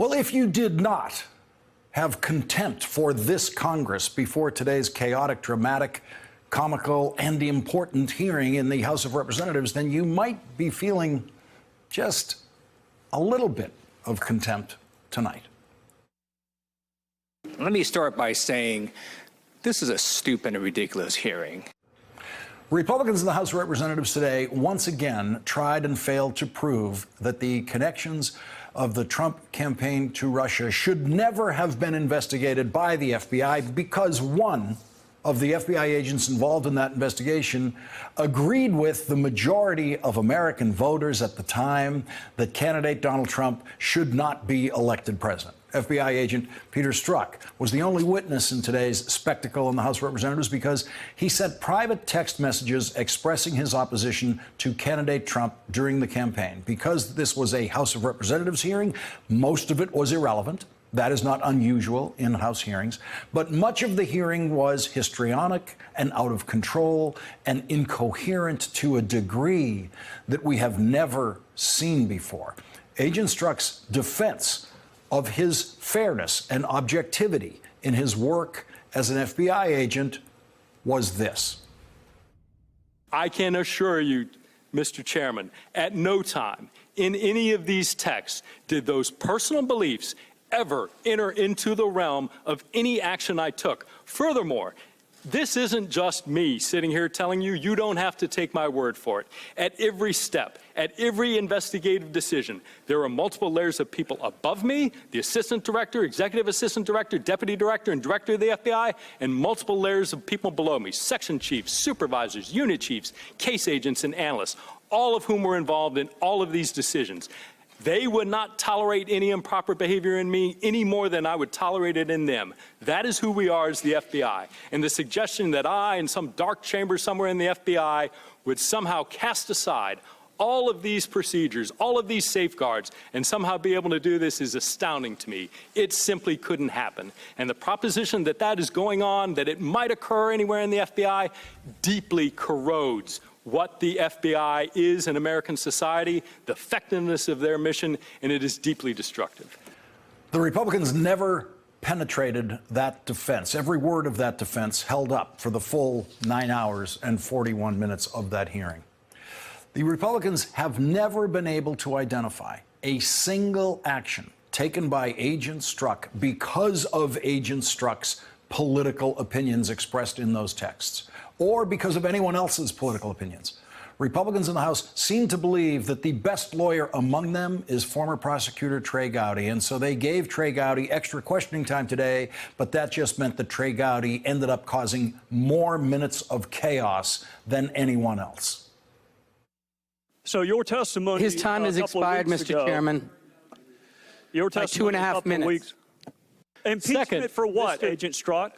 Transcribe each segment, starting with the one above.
Well, if you did not have contempt for this Congress before today's chaotic, dramatic, comical, and important hearing in the House of Representatives, then you might be feeling just a little bit of contempt tonight. Let me start by saying this is a stupid and ridiculous hearing. Republicans in the House of Representatives today once again tried and failed to prove that the connections of the Trump campaign to Russia should never have been investigated by the FBI because one of the FBI agents involved in that investigation agreed with the majority of American voters at the time that candidate Donald Trump should not be elected president. FBI agent Peter Strzok was the only witness in today's spectacle in the House of Representatives because he sent private text messages expressing his opposition to candidate Trump during the campaign. Because this was a House of Representatives hearing, most of it was irrelevant. That is not unusual in House hearings. But much of the hearing was histrionic and out of control and incoherent to a degree that we have never seen before. Agent Strzok's defense of his fairness and objectivity in his work as an FBI agent was this. I can assure you, Mr. Chairman, at no time in any of these texts did those personal beliefs ever enter into the realm of any action I took. Furthermore, this isn't just me sitting here telling you, you don't have to take my word for it. At every step, at every investigative decision, there are multiple layers of people above me, the assistant director, executive assistant director, deputy director, and director of the FBI, and multiple layers of people below me, section chiefs, supervisors, unit chiefs, case agents, and analysts, all of whom were involved in all of these decisions. They would not tolerate any improper behavior in me any more than I would tolerate it in them. That is who we are as the FBI. And the suggestion that I, in some dark chamber somewhere in the FBI, would somehow cast aside all of these procedures, all of these safeguards, and somehow be able to do this is astounding to me. It simply couldn't happen. And the proposition that that is going on, that it might occur anywhere in the FBI, deeply corrodes what the FBI is in American society, the effectiveness of their mission, and it is deeply destructive. The Republicans never penetrated that defense. Every word of that defense held up for the full 9 hours and 41 minutes of that hearing. The Republicans have never been able to identify a single action taken by Agent Strzok because of Agent Strzok's political opinions expressed in those texts, or because of anyone else's political opinions. Republicans in the House seem to believe that the best lawyer among them is former prosecutor Trey Gowdy, and so they gave Trey Gowdy extra questioning time today, but that just meant that Trey Gowdy ended up causing more minutes of chaos than anyone else. So your testimony... His time has expired, Mr. Chairman. Your testimony by 2.5 minutes. Impeachment for what, Agent Strzok?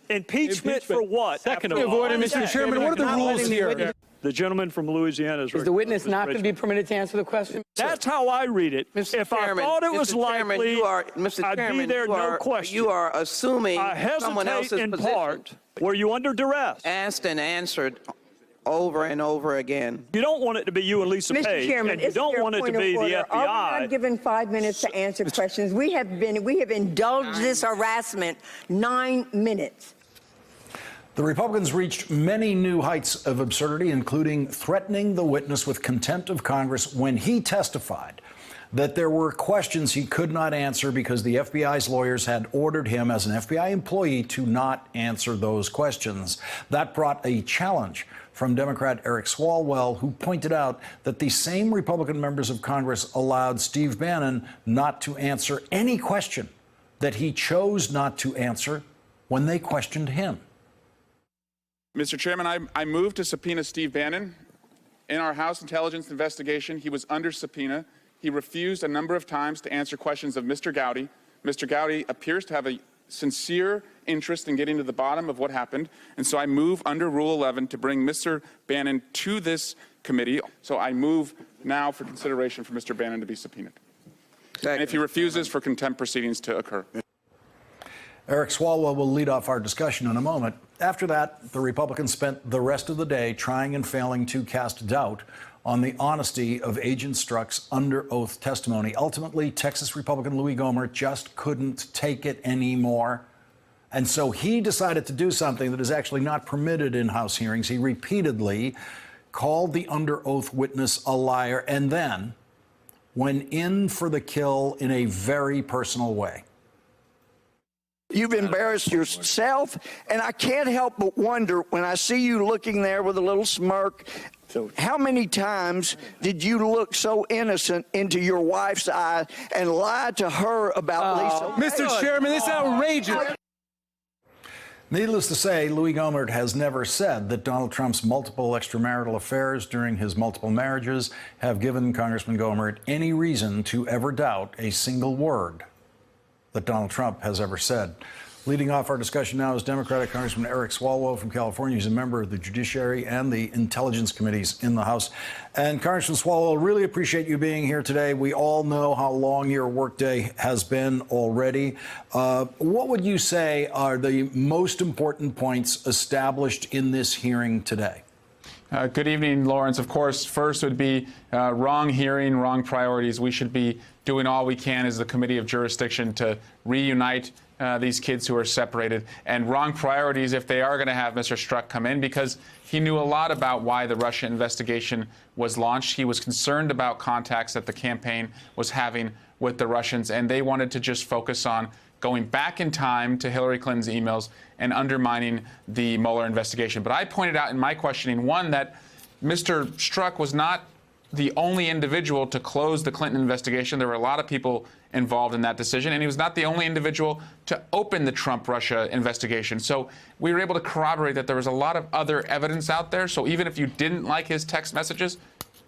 Impeachment for what? Second of order, Mr. Chairman. What are the rules here? The gentleman from Louisiana is the witness not going to be permitted to answer the question? That's how I read it. Mr. If Chairman, I thought it was likely, Mr. Chairman, I'd be there, no question. You are assuming someone else's in position. part. Were you under duress? Asked and answered over and over again. You don't want it to be you and Lisa Mr. Page, Chairman, and you don't want it to be the FBI. Are we not given 5 minutes to answer questions? We have indulged this harassment 9 minutes. The Republicans reached many new heights of absurdity, including threatening the witness with contempt of Congress when he testified that there were questions he could not answer because the FBI's lawyers had ordered him as an FBI employee to not answer those questions. That brought a challenge from Democrat Eric Swalwell, who pointed out that the same Republican members of Congress allowed Steve Bannon not to answer any question that he chose not to answer when they questioned him. Mr. Chairman, I move to subpoena Steve Bannon. In our House Intelligence investigation, he was under subpoena. He refused a number of times to answer questions of Mr. Gowdy. Mr. Gowdy appears to have a sincere interest in getting to the bottom of what happened, and so I move under Rule 11 to bring Mr. Bannon to this committee. So I move now for consideration for Mr. Bannon to be subpoenaed. And if he refuses, for contempt proceedings to occur. Eric Swalwell will lead off our discussion in a moment. After that, the Republicans spent the rest of the day trying and failing to cast doubt on the honesty of Agent Strzok's under oath testimony. Ultimately, Texas Republican Louis Gohmert just couldn't take it anymore. And so he decided to do something that is actually not permitted in House hearings. He repeatedly called the under oath witness a liar and then went in for the kill in a very personal way. You've embarrassed yourself, and I can't help but wonder when I see you looking there with a little smirk, how many times did you look so innocent into your wife's eye and lie to her about Lisa? Mr. Chairman, this is outrageous. Needless to say, Louis Gohmert has never said that Donald Trump's multiple extramarital affairs during his multiple marriages have given Congressman Gohmert any reason to ever doubt a single word that Donald Trump has ever said. Leading off our discussion now is Democratic Congressman Eric Swalwell from California. He's a member of the Judiciary and the Intelligence Committees in the House. And Congressman Swalwell, really appreciate you being here today. We all know how long your workday has been already. What would you say are the most important points established in this hearing today? Good evening, Lawrence. Of course, first would be wrong hearing, wrong priorities. We should be doing all we can as the Committee of Jurisdiction to reunite these kids who are separated, and wrong priorities if they are going to have Mr. Strzok come in, because he knew a lot about why the Russia investigation was launched. He was concerned about contacts that the campaign was having with the Russians, and they wanted to just focus on going back in time to Hillary Clinton's emails and undermining the Mueller investigation. But I pointed out in my questioning, one, that Mr. Strzok was not the only individual to close the Clinton investigation. There were a lot of people involved in that decision, and he was not the only individual to open the Trump-Russia investigation. So we were able to corroborate that there was a lot of other evidence out there. So even if you didn't like his text messages,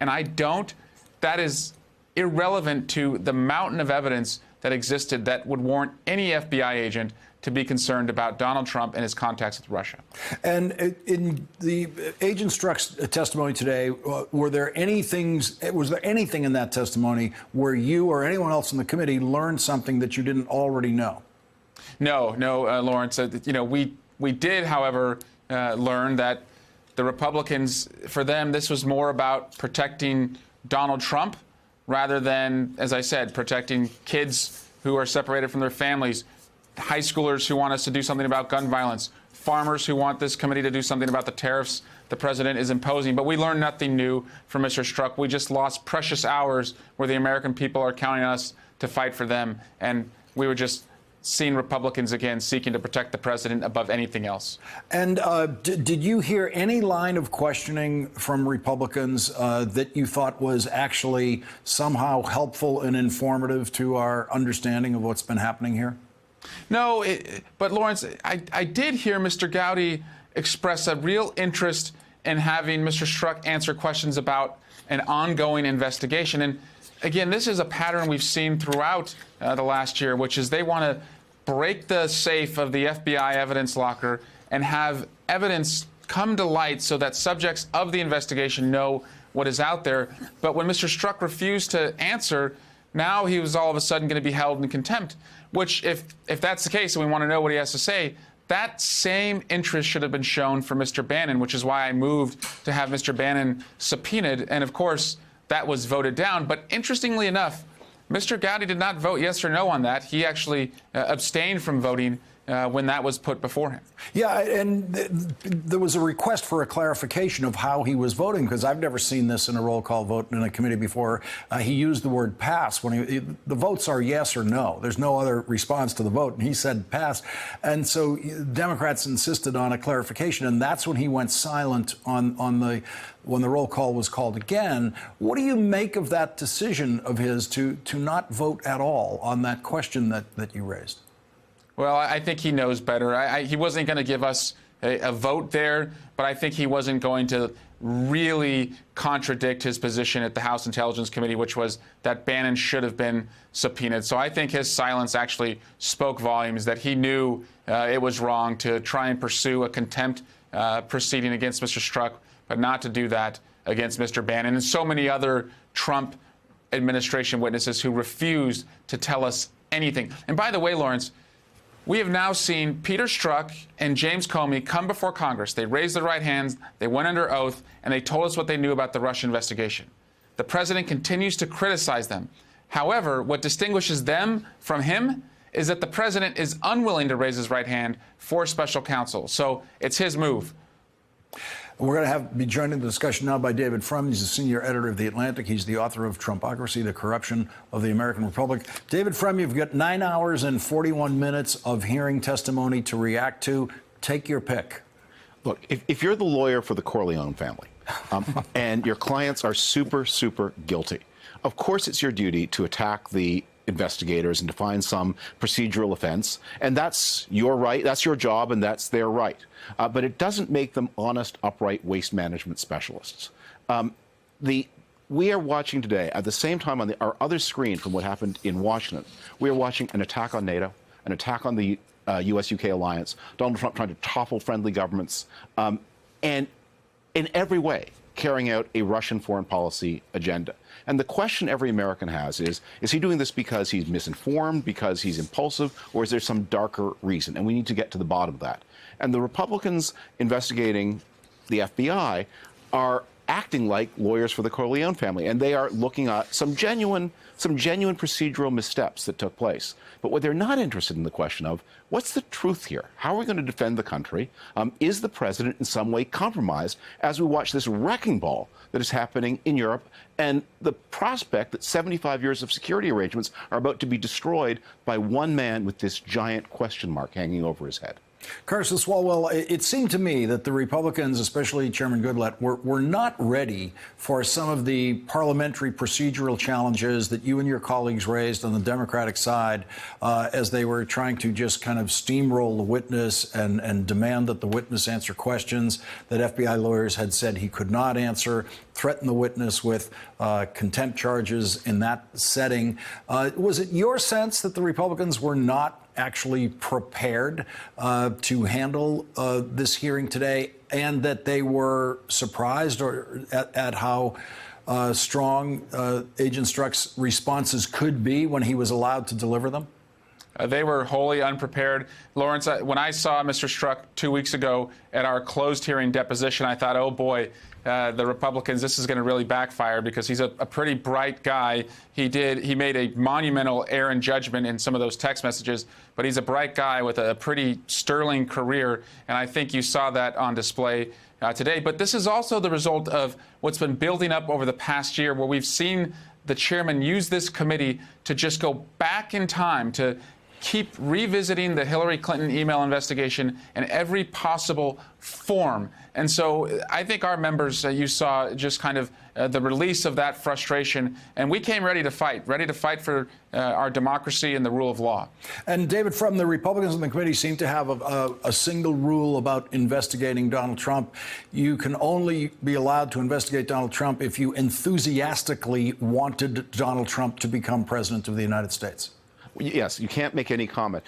and I don't, that is irrelevant to the mountain of evidence that existed that would warrant any FBI agent to be concerned about Donald Trump and his contacts with Russia. And in the Agent Strzok's testimony today, was there anything in that testimony where you or anyone else in the committee learned something that you didn't already know? No, Lawrence. We did, however, learn that the Republicans, for them, this was more about protecting Donald Trump rather than, as I said, protecting kids who are separated from their families, high schoolers who want us to do something about gun violence, farmers who want this committee to do something about the tariffs the president is imposing. But we learned nothing new from Mr. Strzok. We just lost precious hours where the American people are counting on us to fight for them. And we were just seeing Republicans again seeking to protect the president above anything else. And did you hear any line of questioning from Republicans that you thought was actually somehow helpful and informative to our understanding of what's been happening here? No, but Lawrence, I did hear Mr. Gowdy express a real interest in having Mr. Strzok answer questions about an ongoing investigation. And again, this is a pattern we've seen throughout the last year, which is they want to break the safe of the FBI evidence locker and have evidence come to light so that subjects of the investigation know what is out there. But when Mr. Strzok refused to answer, now he was all of a sudden going to be held in contempt, which if that's the case and we want to know what he has to say, that same interest should have been shown for Mr. Bannon, which is why I moved to have Mr. Bannon subpoenaed. And of course, that was voted down. But interestingly enough, Mr. Gowdy did not vote yes or no on that. He actually abstained from voting when that was put before him. Yeah, and there was a request for a clarification of how he was voting, because I've never seen this in a roll call vote in a committee before. He used the word pass when the votes are yes or no. There's no other response to the vote, and he said pass. And so Democrats insisted on a clarification, and that's when he went silent when the roll call was called again. What do you make of that decision of his to not vote at all on that question that you raised? Well, I think he knows better. He wasn't going to give us a vote there, but I think he wasn't going to really contradict his position at the House Intelligence Committee, which was that Bannon should have been subpoenaed. So I think his silence actually spoke volumes, that he knew it was wrong to try and pursue a contempt proceeding against Mr. Strzok, but not to do that against Mr. Bannon and so many other Trump administration witnesses who refused to tell us anything. And by the way, Lawrence, We have now seen Peter Strzok and James Comey come before Congress. They raised their right hands, they went under oath, and they told us what they knew about the Russia investigation. The president continues to criticize them. However, what distinguishes them from him is that the president is unwilling to raise his right hand for special counsel. So it's his move. We're going to be joined in the discussion now by David Frum. He's the senior editor of The Atlantic. He's the author of Trumpocracy, The Corruption of the American Republic. David Frum, you've got 9 hours and 41 minutes of hearing testimony to react to. Take your pick. Look, if you're the lawyer for the Corleone family and your clients are super, super guilty, of course it's your duty to attack the investigators and to find some procedural offense. And that's your right, that's your job, and that's their right. But it doesn't make them honest, upright waste management specialists. We are watching today, at the same time on our other screen from what happened in Washington, we are watching an attack on NATO, an attack on the U.S.-UK alliance, Donald Trump trying to topple friendly governments, and in every way carrying out a Russian foreign policy agenda. And the question every American has is he doing this because he's misinformed, because he's impulsive, or is there some darker reason? And we need to get to the bottom of that. And the Republicans investigating the FBI are acting like lawyers for the Corleone family, and they are looking at some genuine procedural missteps that took place. But what they're not interested in the question of, what's the truth here? How are we going to defend the country? Is the president in some way compromised as we watch this wrecking ball that is happening in Europe and the prospect that 75 years of security arrangements are about to be destroyed by one man with this giant question mark hanging over his head? Carson Swalwell, it seemed to me that the Republicans, especially Chairman Goodlatte, were not ready for some of the parliamentary procedural challenges that you and your colleagues raised on the Democratic side as they were trying to just kind of steamroll the witness and demand that the witness answer questions that FBI lawyers had said he could not answer, threaten the witness with contempt charges in that setting. Was it your sense that the Republicans were not actually prepared to handle this hearing today, and that they were surprised at how strong Agent Strzok's responses could be when he was allowed to deliver them? They were wholly unprepared. Lawrence, when I saw Mr. Strzok 2 weeks ago at our closed hearing deposition, I thought, oh boy, the Republicans, this is going to really backfire, because he's a pretty bright guy. He made a monumental error in judgment in some of those text messages, but he's a bright guy with a pretty sterling career, and I think you saw that on display today. But this is also the result of what's been building up over the past year, where we've seen the chairman use this committee to just go back in time, to keep revisiting the Hillary Clinton email investigation in every possible form. And so I think our members, you saw just kind of the release of that frustration. And we came ready to fight for our democracy and the rule of law. And David, from the Republicans in the committee seem to have a single rule about investigating Donald Trump. You can only be allowed to investigate Donald Trump if you enthusiastically wanted Donald Trump to become president of the United States. Yes, you can't make any comment.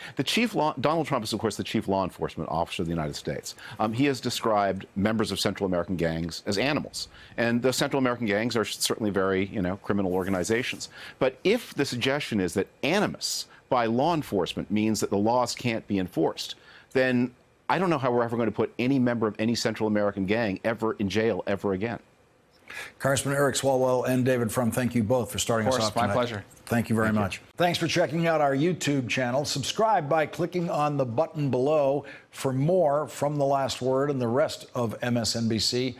Donald Trump is, of course, the chief law enforcement officer of the United States. He has described members of Central American gangs as animals. And the Central American gangs are certainly very, criminal organizations. But if the suggestion is that animus by law enforcement means that the laws can't be enforced, then I don't know how we're ever going to put any member of any Central American gang ever in jail ever again. Congressman Eric Swalwell and David Frum, thank you both for starting us off tonight. My pleasure. Thank you very much. Thanks for checking out our YouTube channel. Subscribe by clicking on the button below for more from The Last Word and the rest of MSNBC.